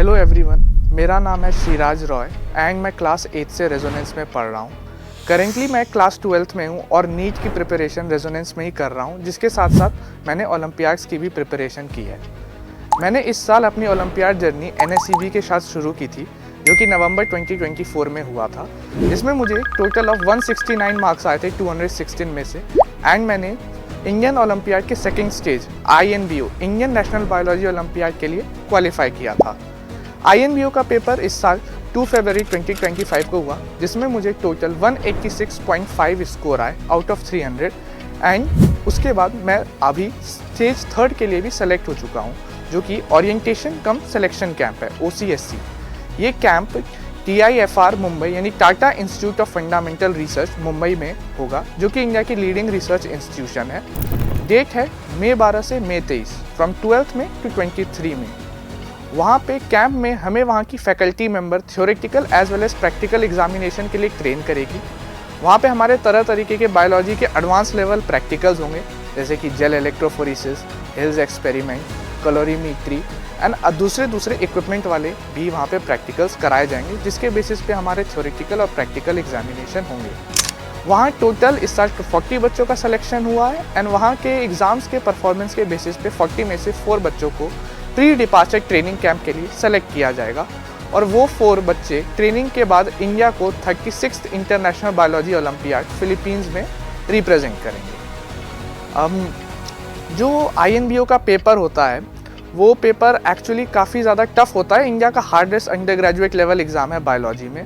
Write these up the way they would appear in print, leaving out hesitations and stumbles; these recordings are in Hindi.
हेलो एवरीवन, मेरा नाम है श्रीराज रॉय एंड मैं क्लास 8 से रेजोनेंस में पढ़ रहा हूँ। करेंटली मैं क्लास 12th में हूँ और नीट की प्रिपरेशन रेजोनेंस में ही कर रहा हूँ, जिसके साथ साथ मैंने ओलंपियाड्स की भी प्रिपरेशन की है। मैंने इस साल अपनी ओलंपियाड जर्नी NSCB के साथ शुरू की थी, जो कि नवंबर 2024 में हुआ था। इसमें मुझे टोटल ऑफ 169 मार्क्स आए थे 216 में से एंड मैंने इंडियन ओलंपियाड के second stage INBO Indian national biology olympiad के लिए क्वालिफाई किया था। INBO का पेपर इस साल 2 फरवरी 2025 को हुआ, जिसमें मुझे टोटल 186.5 स्कोर आए आउट ऑफ 300 एंड उसके बाद मैं अभी स्टेज 3 के लिए भी सेलेक्ट हो चुका हूँ, जो कि ओरिएंटेशन कम सिलेक्शन कैंप है OCSC। ये कैंप TIFR मुंबई यानी Tata institute of fundamental research Mumbai में होगा, जो कि इंडिया की लीडिंग रिसर्च इंस्टीट्यूशन है। डेट है मई 12 से मई 23 फ्रॉम 12th में टू 23 में। वहाँ पे कैंप में हमें वहाँ की faculty member theoretical as well as practical examination के लिए ट्रेन करेगी। वहाँ पे हमारे तरह तरीके के बायोलॉजी के एडवांस लेवल प्रैक्टिकल्स होंगे, जैसे कि gel electrophoresis, hills experiment, calorimetry and दूसरे इक्विपमेंट वाले भी वहाँ पे प्रैक्टिकल्स कराए जाएंगे, जिसके बेसिस पे हमारे थ्योरेटिकल और प्रैक्टिकल एग्जामिनेशन होंगे। वहाँ टोटल इस साल 40 बच्चों का सिलेक्शन हुआ है एंड वहाँ के एग्ज़ाम्स के परफॉर्मेंस के बेसिस पे 40 में से 4 बच्चों को प्री डिपार्चर ट्रेनिंग कैंप के लिए सेलेक्ट किया जाएगा और वो 4 बच्चे ट्रेनिंग के बाद इंडिया को 36th international biology olympiad Philippines में रिप्रेजेंट करेंगे। जो INBO का पेपर होता है वो पेपर एक्चुअली काफ़ी ज़्यादा टफ होता है। इंडिया का hardest under graduate level exam है बायोलॉजी में।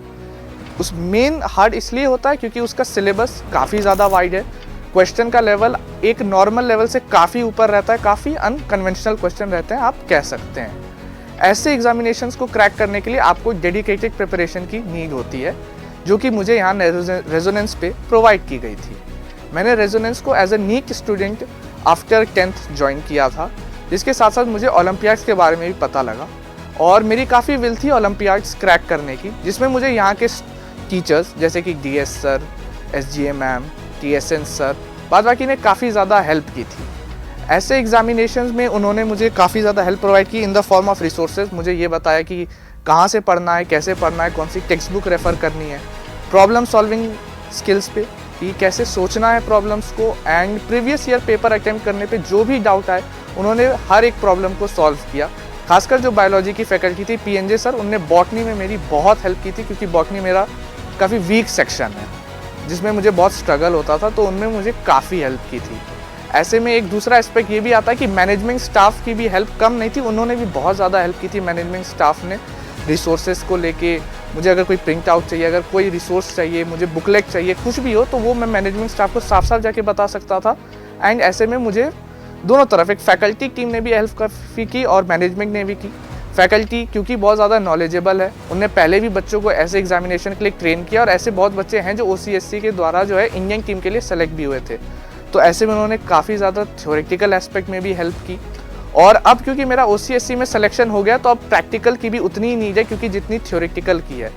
उस मेन हार्ड इसलिए होता है क्योंकि उसका सिलेबस काफ़ी ज़्यादा वाइड है। क्वेश्चन का लेवल एक नॉर्मल लेवल से काफ़ी ऊपर रहता है, काफ़ी अनकन्वेंशनल क्वेश्चन रहते हैं, आप कह सकते हैं। ऐसे एग्जामिनेशंस को क्रैक करने के लिए आपको डेडिकेटेड प्रिपरेशन की नीड होती है, जो कि मुझे यहाँ रेजोनेंस पे प्रोवाइड की गई थी। मैंने रेजोनेंस को as a NEET student after 10th join किया था, जिसके साथ साथ मुझे ओलंपियाड्स के बारे में भी पता लगा और मेरी काफ़ी विल थी ओलंपियाड्स क्रैक करने की, जिसमें मुझे यहाँ के टीचर्स जैसे कि DS sir, SGA ma'am, TSN sir, बाद बाकी ने काफ़ी ज़्यादा हेल्प की थी। ऐसे एग्जामिनेशंस में उन्होंने मुझे काफ़ी ज़्यादा हेल्प प्रोवाइड की in the form of resources. मुझे ये बताया कि कहाँ से पढ़ना है, कैसे पढ़ना है, कौन सी टेक्स्ट बुक रेफ़र करनी है, प्रॉब्लम सॉल्विंग स्किल्स पे कि कैसे सोचना है प्रॉब्लम्स को, and previous year paper attempt करने पे जो भी डाउट आए उन्होंने हर एक प्रॉब्लम को सॉल्व किया। खासकर जो बायोलॉजी की फैकल्टी थी PNJ सर, उनने बॉटनी में मेरी बहुत हेल्प की थी, क्योंकि बॉटनी मेरा काफ़ी वीक सेक्शन है जिसमें मुझे बहुत स्ट्रगल होता था, तो उनमें मुझे काफ़ी हेल्प की थी। ऐसे में एक दूसरा एस्पेक्ट ये भी आता है कि मैनेजमेंट स्टाफ की भी हेल्प कम नहीं थी, उन्होंने भी बहुत ज़्यादा हेल्प की थी। मैनेजमेंट स्टाफ ने रिसोर्सेज को लेके, मुझे अगर कोई प्रिंट आउट चाहिए, अगर कोई रिसोर्स चाहिए, मुझे बुकलेट चाहिए, कुछ भी हो, तो वो मैं मैनेजमेंट स्टाफ को साफ साफ जाके बता सकता था। एंड ऐसे में मुझे दोनों तरफ, एक फैकल्टी टीम ने भी हेल्प काफ़ी की और मैनेजमेंट ने भी की। फैकल्टी क्योंकि बहुत ज़्यादा नॉलेजेबल है, उनने पहले भी बच्चों को ऐसे एग्जामिनेशन के लिए ट्रेन किया और ऐसे बहुत बच्चे हैं जो OCSC के द्वारा जो है इंडियन टीम के लिए सेलेक्ट भी हुए थे। तो ऐसे में उन्होंने काफ़ी ज़्यादा थ्योरेटिकल एस्पेक्ट में भी हेल्प की। और अब क्योंकि मेरा OCSC में सिलेक्शन हो गया, तो अब प्रैक्टिकल की भी उतनी ही नीड है क्योंकि जितनी थ्योरेटिकल की है,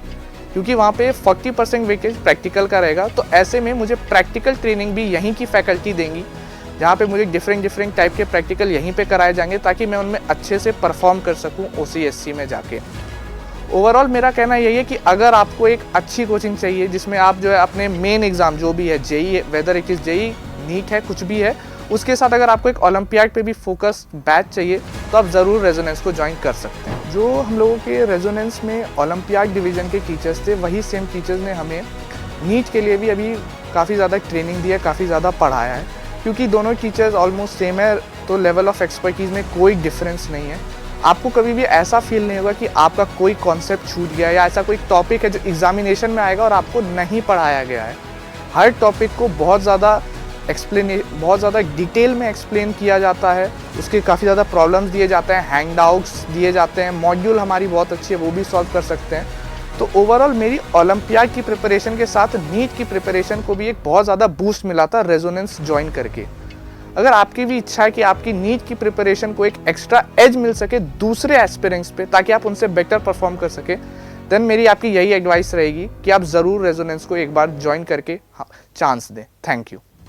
क्योंकि वहाँ पे 40% वेटेज प्रैक्टिकल का रहेगा। तो ऐसे में मुझे प्रैक्टिकल ट्रेनिंग भी यहीं की फैकल्टी देंगी, जहाँ पे मुझे डिफरेंट टाइप के प्रैक्टिकल यहीं पे कराए जाएंगे, ताकि मैं उनमें अच्छे से परफॉर्म कर सकूँ OCSC में जाके। ओवरऑल मेरा कहना यही है कि अगर आपको एक अच्छी कोचिंग चाहिए जिसमें आप जो है अपने मेन एग्ज़ाम जो भी है, JEE, whether it is JEE, NEET है, कुछ भी है, उसके साथ अगर आपको एक ओलंपियाड पे भी फोकस बैच चाहिए, तो आप ज़रूर रेजोनेंस को ज्वाइन कर सकते हैं। जो हम लोगों के रेजोनेंस में ओलंपियाड डिवीज़न के टीचर्स थे, वही सेम टीचर्स ने हमें नीट के लिए भी अभी काफ़ी ज़्यादा ट्रेनिंग दी है, काफ़ी ज़्यादा पढ़ाया है। क्योंकि दोनों टीचर्स ऑलमोस्ट सेम है, तो लेवल ऑफ एक्सपर्टीज़ में कोई डिफरेंस नहीं है। आपको कभी भी ऐसा फील नहीं होगा कि आपका कोई कॉन्सेप्ट छूट गया या ऐसा कोई टॉपिक है जो एग्जामिनेशन में आएगा और आपको नहीं पढ़ाया गया है। हर टॉपिक को बहुत ज़्यादा डिटेल में एक्सप्लेन किया जाता है, उसके काफ़ी ज़्यादा प्रॉब्लम्स दिए जाते हैं, हैंडआउट्स दिए जाते हैं, मॉड्यूल हमारी बहुत अच्छी है, वो भी सॉल्व कर सकते हैं। तो ओवरऑल मेरी ओलंपियाड की प्रिपरेशन के साथ नीट की प्रिपरेशन को भी एक बहुत ज़्यादा बूस्ट मिला था रेजोनेंस ज्वाइन करके। अगर आपकी भी इच्छा है कि आपकी नीट की प्रिपरेशन को एक एक्स्ट्रा एज मिल सके दूसरे एस्पिरेंट्स पे, ताकि आप उनसे बेटर परफॉर्म कर सके, देन मेरी आपकी यही एडवाइस रहेगी कि आप ज़रूर रेजोनेंस को एक बार ज्वाइन करके चांस दें। Thank you.